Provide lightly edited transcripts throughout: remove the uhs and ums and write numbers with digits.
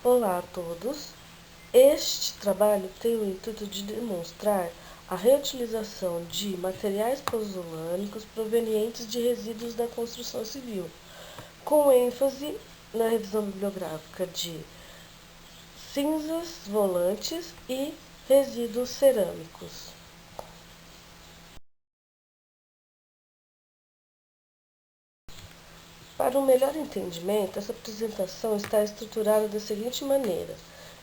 Olá a todos! Este trabalho tem o intuito de demonstrar a reutilização de materiais pozolânicos provenientes de resíduos da construção civil, com ênfase na revisão bibliográfica de cinzas volantes e resíduos cerâmicos. Para um melhor entendimento, essa apresentação está estruturada da seguinte maneira: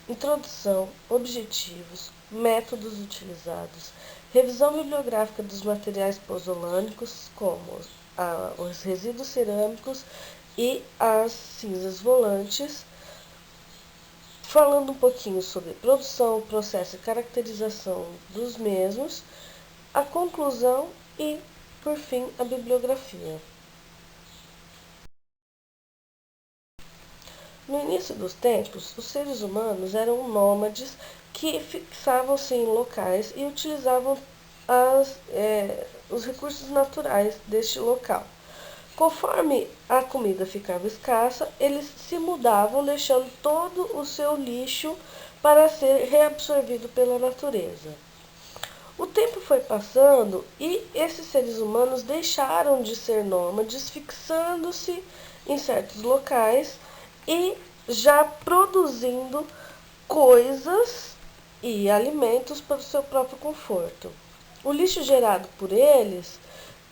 introdução, objetivos, métodos utilizados, revisão bibliográfica dos materiais pozolânicos, como os resíduos cerâmicos e as cinzas volantes, falando um pouquinho sobre produção, processo e caracterização dos mesmos, a conclusão e, por fim, a bibliografia. No início dos tempos, os seres humanos eram nômades que fixavam-se em locais e utilizavam os recursos naturais deste local. Conforme a comida ficava escassa, eles se mudavam, deixando todo o seu lixo para ser reabsorvido pela natureza. O tempo foi passando e esses seres humanos deixaram de ser nômades, fixando-se em certos locais e já produzindo coisas e alimentos para o seu próprio conforto. O lixo gerado por eles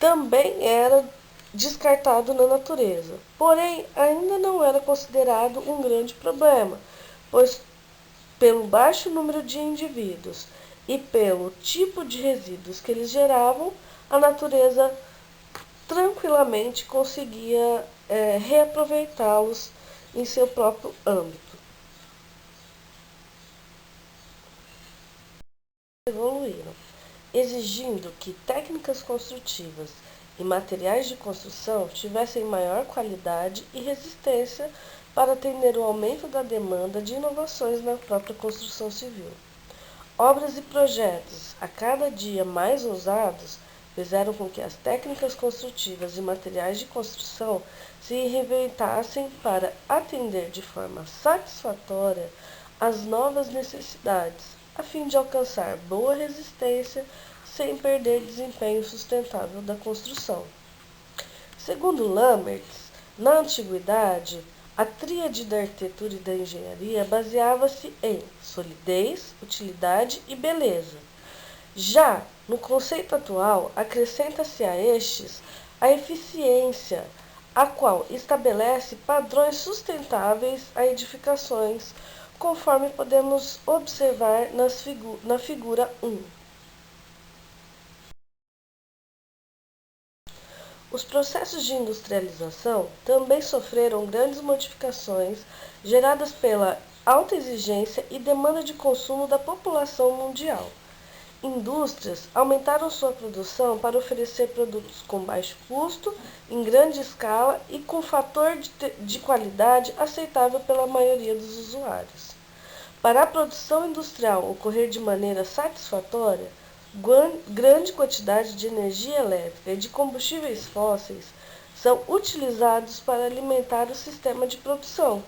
também era descartado na natureza, porém ainda não era considerado um grande problema, pois pelo baixo número de indivíduos e pelo tipo de resíduos que eles geravam, a natureza tranquilamente conseguia reaproveitá-los em seu próprio âmbito. Evoluíram, exigindo que técnicas construtivas e materiais de construção tivessem maior qualidade e resistência para atender o aumento da demanda de inovações na própria construção civil. Obras e projetos, a cada dia mais ousados, fizeram com que as técnicas construtivas e materiais de construção se reinventassem para atender de forma satisfatória às novas necessidades, a fim de alcançar boa resistência sem perder desempenho sustentável da construção. Segundo Lamberts, na antiguidade, a tríade da arquitetura e da engenharia baseava-se em solidez, utilidade e beleza. Já no conceito atual, acrescenta-se a estes a eficiência, a qual estabelece padrões sustentáveis a edificações, conforme podemos observar na figura 1. Os processos de industrialização também sofreram grandes modificações geradas pela alta exigência e demanda de consumo da população mundial. Indústrias aumentaram sua produção para oferecer produtos com baixo custo, em grande escala e com fator de qualidade aceitável pela maioria dos usuários. Para a produção industrial ocorrer de maneira satisfatória, grande quantidade de energia elétrica e de combustíveis fósseis são utilizados para alimentar o sistema de produção.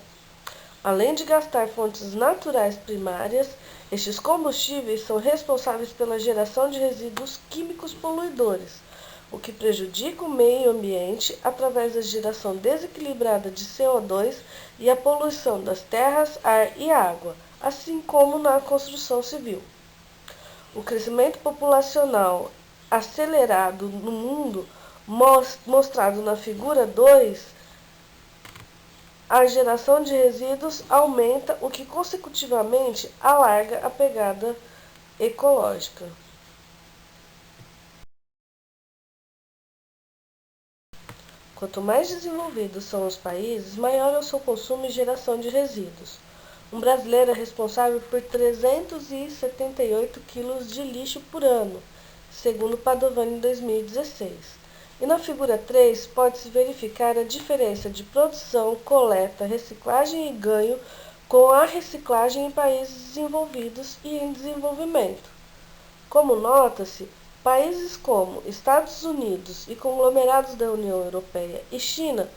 Além de gastar fontes naturais primárias, estes combustíveis são responsáveis pela geração de resíduos químicos poluidores, o que prejudica o meio ambiente através da geração desequilibrada de CO2 e a poluição das terras, ar e água, assim como na construção civil. O crescimento populacional acelerado no mundo, mostrado na figura 2, a geração de resíduos aumenta, o que consecutivamente alarga a pegada ecológica. Quanto mais desenvolvidos são os países, maior é o seu consumo e geração de resíduos. Um brasileiro é responsável por 378 quilos de lixo por ano, segundo Padovani em 2016. E na figura 3 pode-se verificar a diferença de produção, coleta, reciclagem e ganho com a reciclagem em países desenvolvidos e em desenvolvimento. Como nota-se, países como Estados Unidos e conglomerados da União Europeia e China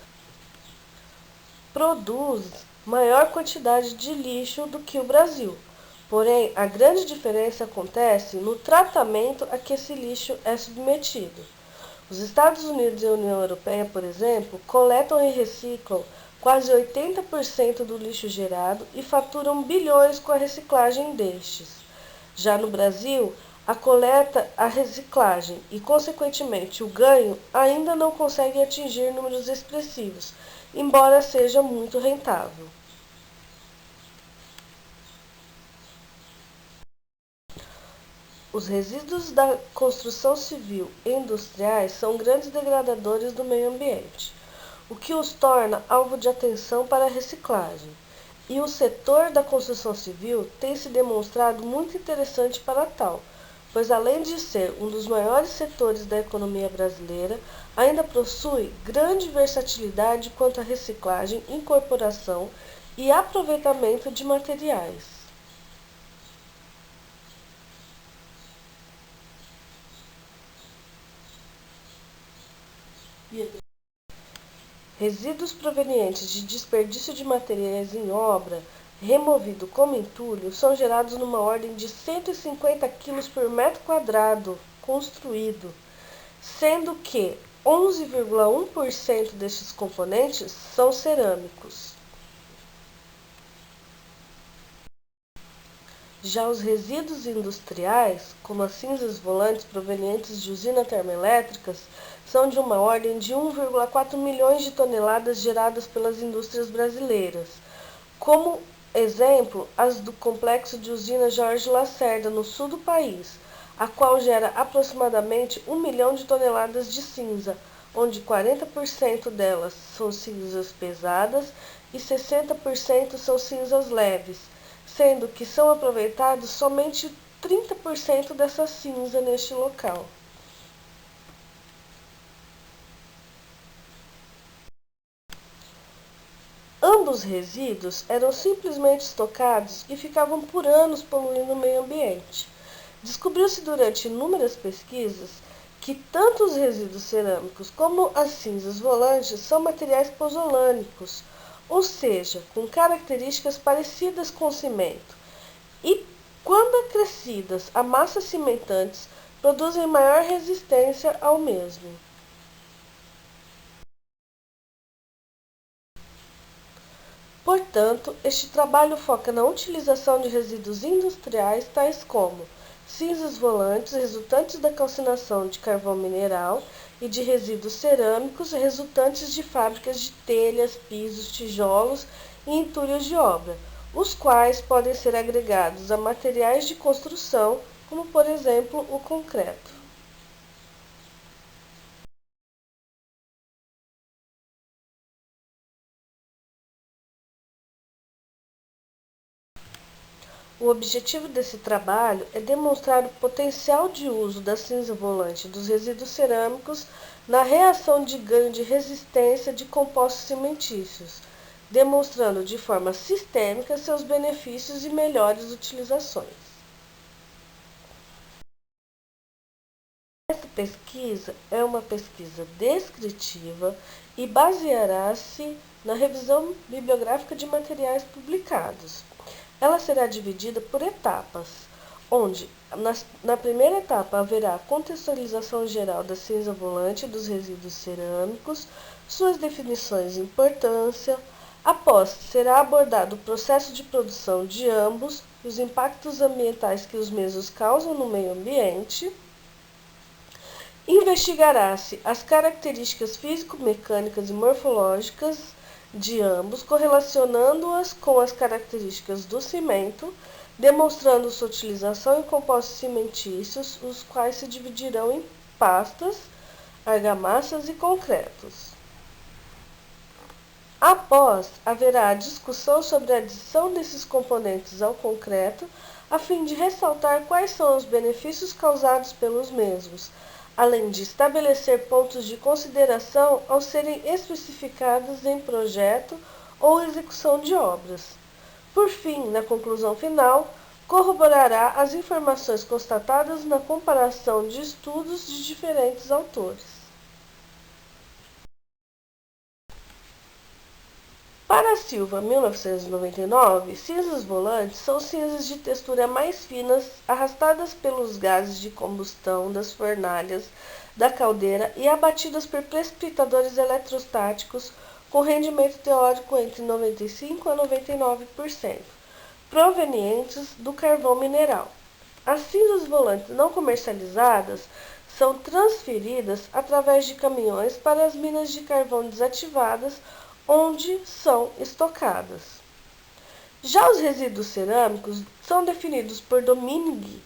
produzem maior quantidade de lixo do que o Brasil. Porém, a grande diferença acontece no tratamento a que esse lixo é submetido. Os Estados Unidos e a União Europeia, por exemplo, coletam e reciclam quase 80% do lixo gerado e faturam bilhões com a reciclagem destes. Já no Brasil, a coleta, a reciclagem e, consequentemente, o ganho ainda não conseguem atingir números expressivos, embora seja muito rentável. Os resíduos da construção civil e industriais são grandes degradadores do meio ambiente, o que os torna alvo de atenção para a reciclagem. E o setor da construção civil tem se demonstrado muito interessante para tal, pois além de ser um dos maiores setores da economia brasileira, ainda possui grande versatilidade quanto à reciclagem, incorporação e aproveitamento de materiais. Resíduos provenientes de desperdício de materiais em obra, removido como entulho, são gerados numa ordem de 150 kg por metro quadrado construído, sendo que 11,1% destes componentes são cerâmicos. Já os resíduos industriais, como as cinzas volantes provenientes de usinas termoelétricas, são de uma ordem de 1,4 milhões de toneladas geradas pelas indústrias brasileiras. Como exemplo, as do complexo de usina Jorge Lacerda, no sul do país, a qual gera aproximadamente 1 milhão de toneladas de cinza, onde 40% delas são cinzas pesadas e 60% são cinzas leves, sendo que são aproveitados somente 30% dessa cinza neste local. Ambos resíduos eram simplesmente estocados e ficavam por anos poluindo o meio ambiente. Descobriu-se durante inúmeras pesquisas que tanto os resíduos cerâmicos como as cinzas volantes são materiais pozolânicos, ou seja, com características parecidas com o cimento, e, quando acrescidas a massas cimentantes, produzem maior resistência ao mesmo. Portanto, este trabalho foca na utilização de resíduos industriais tais como cinzas volantes resultantes da calcinação de carvão mineral e de resíduos cerâmicos resultantes de fábricas de telhas, pisos, tijolos e entulhos de obra, os quais podem ser agregados a materiais de construção, como por exemplo o concreto. O objetivo desse trabalho é demonstrar o potencial de uso da cinza volante dos resíduos cerâmicos na reação de ganho de resistência de compostos cimentícios, demonstrando de forma sistêmica seus benefícios e melhores utilizações. Esta pesquisa é uma pesquisa descritiva e baseará-se na revisão bibliográfica de materiais publicados. Ela será dividida por etapas, onde na primeira etapa haverá a contextualização geral da cinza volante e dos resíduos cerâmicos, suas definições e importância. Após, será abordado o processo de produção de ambos e os impactos ambientais que os mesmos causam no meio ambiente. Investigará-se as características físico-mecânicas e morfológicas de ambos, correlacionando-as com as características do cimento, demonstrando sua utilização em compostos cimentícios, os quais se dividirão em pastas, argamassas e concretos. Após, haverá a discussão sobre a adição desses componentes ao concreto, a fim de ressaltar quais são os benefícios causados pelos mesmos, além de estabelecer pontos de consideração ao serem especificados em projeto ou execução de obras. Por fim, na conclusão final, corroborará as informações constatadas na comparação de estudos de diferentes autores. Para Silva, 1999, cinzas volantes são cinzas de textura mais finas arrastadas pelos gases de combustão das fornalhas da caldeira e abatidas por precipitadores eletrostáticos com rendimento teórico entre 95% a 99%, provenientes do carvão mineral. As cinzas volantes não comercializadas são transferidas através de caminhões para as minas de carvão desativadas, onde são estocadas. Já os resíduos cerâmicos são definidos por Domingue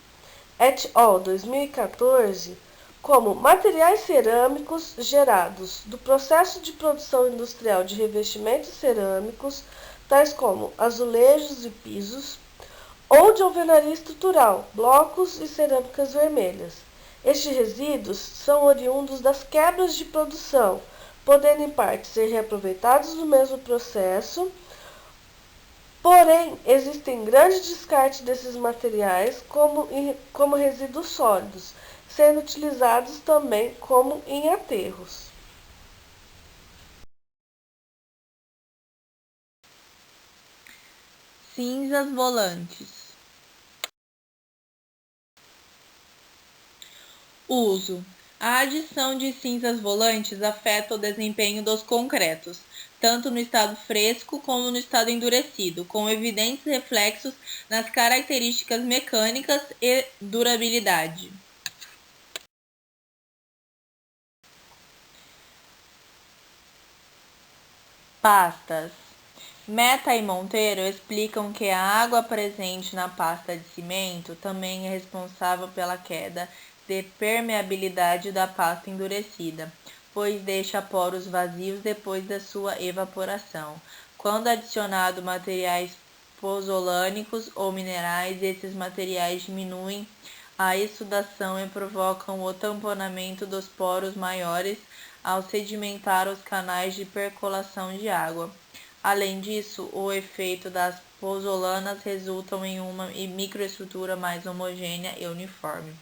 et al. 2014 como materiais cerâmicos gerados do processo de produção industrial de revestimentos cerâmicos, tais como azulejos e pisos, ou de alvenaria estrutural, blocos e cerâmicas vermelhas. Estes resíduos são oriundos das quebras de produção, podendo em parte ser reaproveitados no mesmo processo, porém existem grandes descartes desses materiais como resíduos sólidos, sendo utilizados também como em aterros. Cinzas volantes. Uso. A adição de cinzas volantes afeta o desempenho dos concretos, tanto no estado fresco como no estado endurecido, com evidentes reflexos nas características mecânicas e durabilidade. Pastas. Meta e Monteiro explicam que a água presente na pasta de cimento também é responsável pela queda de permeabilidade da pasta endurecida, pois deixa poros vazios depois da sua evaporação. Quando adicionado materiais pozolânicos ou minerais, esses materiais diminuem a exsudação e provocam o tamponamento dos poros maiores ao sedimentar os canais de percolação de água. Além disso, o efeito das pozolanas resulta em uma microestrutura mais homogênea e uniforme.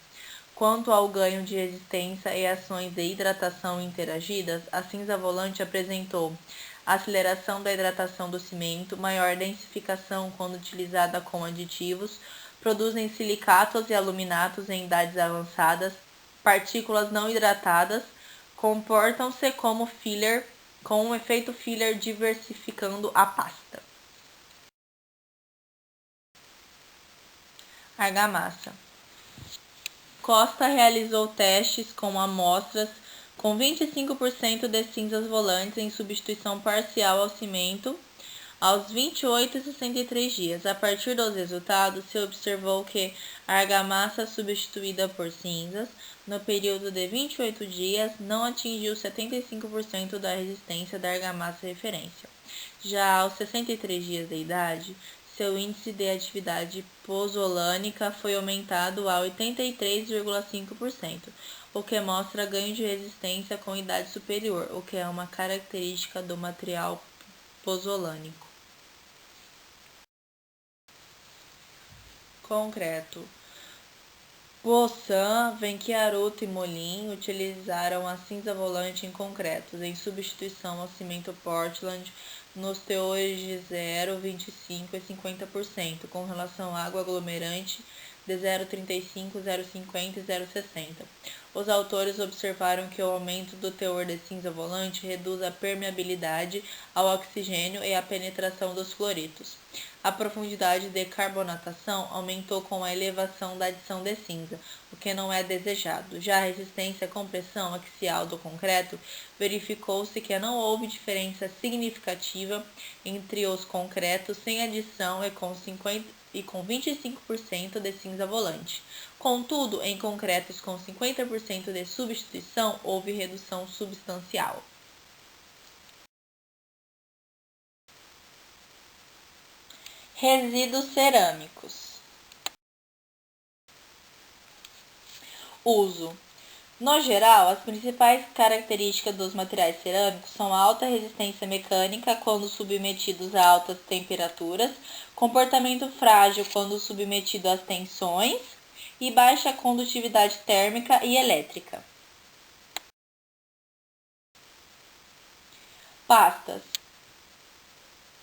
Quanto ao ganho de resistência e ações de hidratação interagidas, a cinza volante apresentou aceleração da hidratação do cimento, maior densificação quando utilizada com aditivos, produzem silicatos e aluminatos em idades avançadas, partículas não hidratadas, comportam-se como filler, com um efeito filler diversificando a pasta. Argamassa. Costa realizou testes com amostras com 25% de cinzas volantes em substituição parcial ao cimento aos 28 e 63 dias. A partir dos resultados, se observou que a argamassa substituída por cinzas, no período de 28 dias, não atingiu 75% da resistência da argamassa referência. Já aos 63 dias de idade, seu índice de atividade pozolânica foi aumentado a 83,5%, o que mostra ganho de resistência com idade superior, o que é uma característica do material pozolânico. Concreto. Poçan, Venchiaruto e Molin utilizaram a cinza volante em concretos, em substituição ao cimento Portland, nos teores de 0, 25 e 50%, com relação à água aglomerante de 0,35, 0,50 e 0,60. Os autores observaram que o aumento do teor de cinza volante reduz a permeabilidade ao oxigênio e a penetração dos fluoritos. A profundidade de carbonatação aumentou com a elevação da adição de cinza, o que não é desejado. Já a resistência à compressão axial do concreto, verificou-se que não houve diferença significativa entre os concretos sem adição e com 25% de cinza volante. Contudo, em concretos com 50% de substituição, houve redução substancial. Resíduos cerâmicos. Uso. No geral, as principais características dos materiais cerâmicos são a alta resistência mecânica quando submetidos a altas temperaturas, comportamento frágil quando submetido às tensões e baixa condutividade térmica e elétrica. Pastas.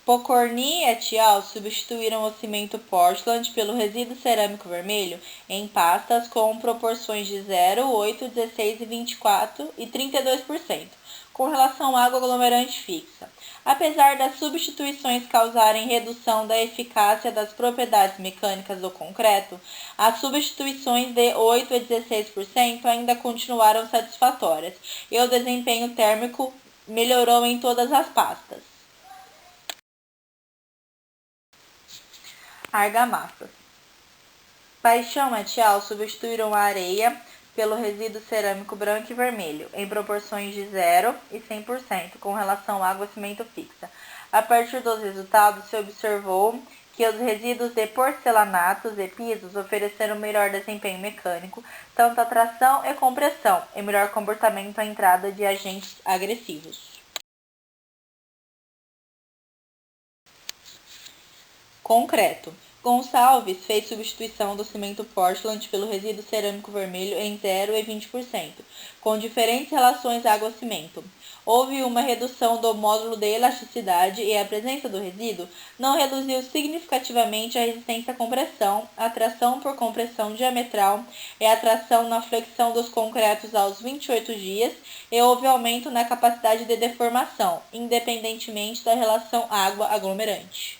Pokorny et al. Substituíram o cimento Portland pelo resíduo cerâmico vermelho em pastas com proporções de 0, 8, 16 e 24 e 32%, com relação à água aglomerante fixa. Apesar das substituições causarem redução da eficácia das propriedades mecânicas do concreto, as substituições de 8 a 16% ainda continuaram satisfatórias e o desempenho térmico melhorou em todas as pastas. Argamassas. Paixão et al. Substituíram a areia pelo resíduo cerâmico branco e vermelho, em proporções de 0 e 100%, com relação à água e cimento fixa. A partir dos resultados, se observou que os resíduos de porcelanatos e pisos ofereceram melhor desempenho mecânico, tanto a tração e compressão, e melhor comportamento à entrada de agentes agressivos. Concreto. Gonçalves fez substituição do cimento Portland pelo resíduo cerâmico vermelho em 0 e 20%, com diferentes relações água-cimento. Houve uma redução do módulo de elasticidade e a presença do resíduo não reduziu significativamente a resistência à compressão, a tração por compressão diametral e a tração na flexão dos concretos aos 28 dias e houve aumento na capacidade de deformação, independentemente da relação água-aglomerante.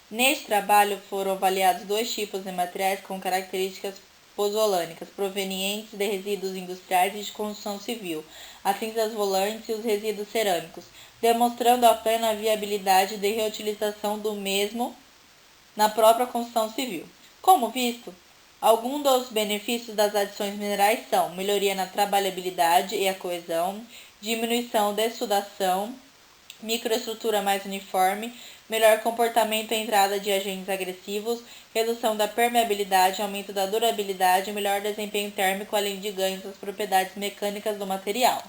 Neste trabalho foram avaliados dois tipos de materiais com características pozolânicas, provenientes de resíduos industriais e de construção civil, as cinzas volantes e os resíduos cerâmicos, demonstrando a plena viabilidade de reutilização do mesmo na própria construção civil. Como visto, alguns dos benefícios das adições minerais são melhoria na trabalhabilidade e a coesão, diminuição de exudação, microestrutura mais uniforme, melhor comportamento e entrada de agentes agressivos, redução da permeabilidade, aumento da durabilidade e melhor desempenho térmico, além de ganhos das propriedades mecânicas do material.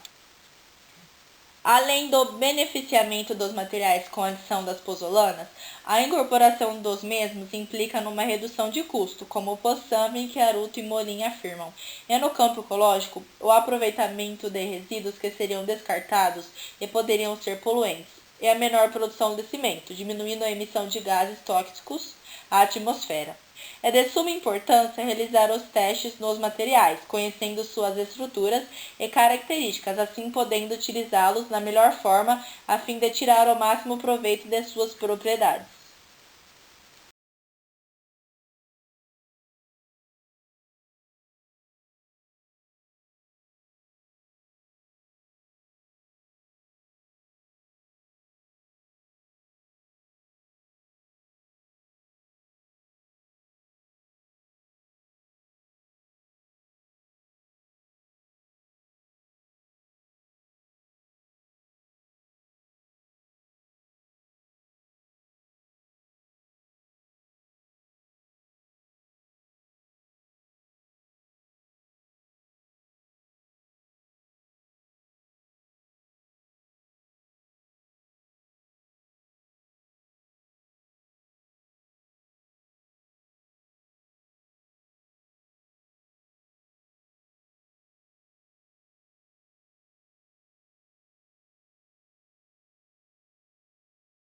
Além do beneficiamento dos materiais com a adição das pozolanas, a incorporação dos mesmos implica numa redução de custo, como Poçambi, Chiaruto e Molin afirmam. E no campo ecológico, o aproveitamento de resíduos que seriam descartados e poderiam ser poluentes, e a menor produção de cimento, diminuindo a emissão de gases tóxicos à atmosfera. É de suma importância realizar os testes nos materiais, conhecendo suas estruturas e características, assim podendo utilizá-los da melhor forma a fim de tirar o máximo proveito de suas propriedades.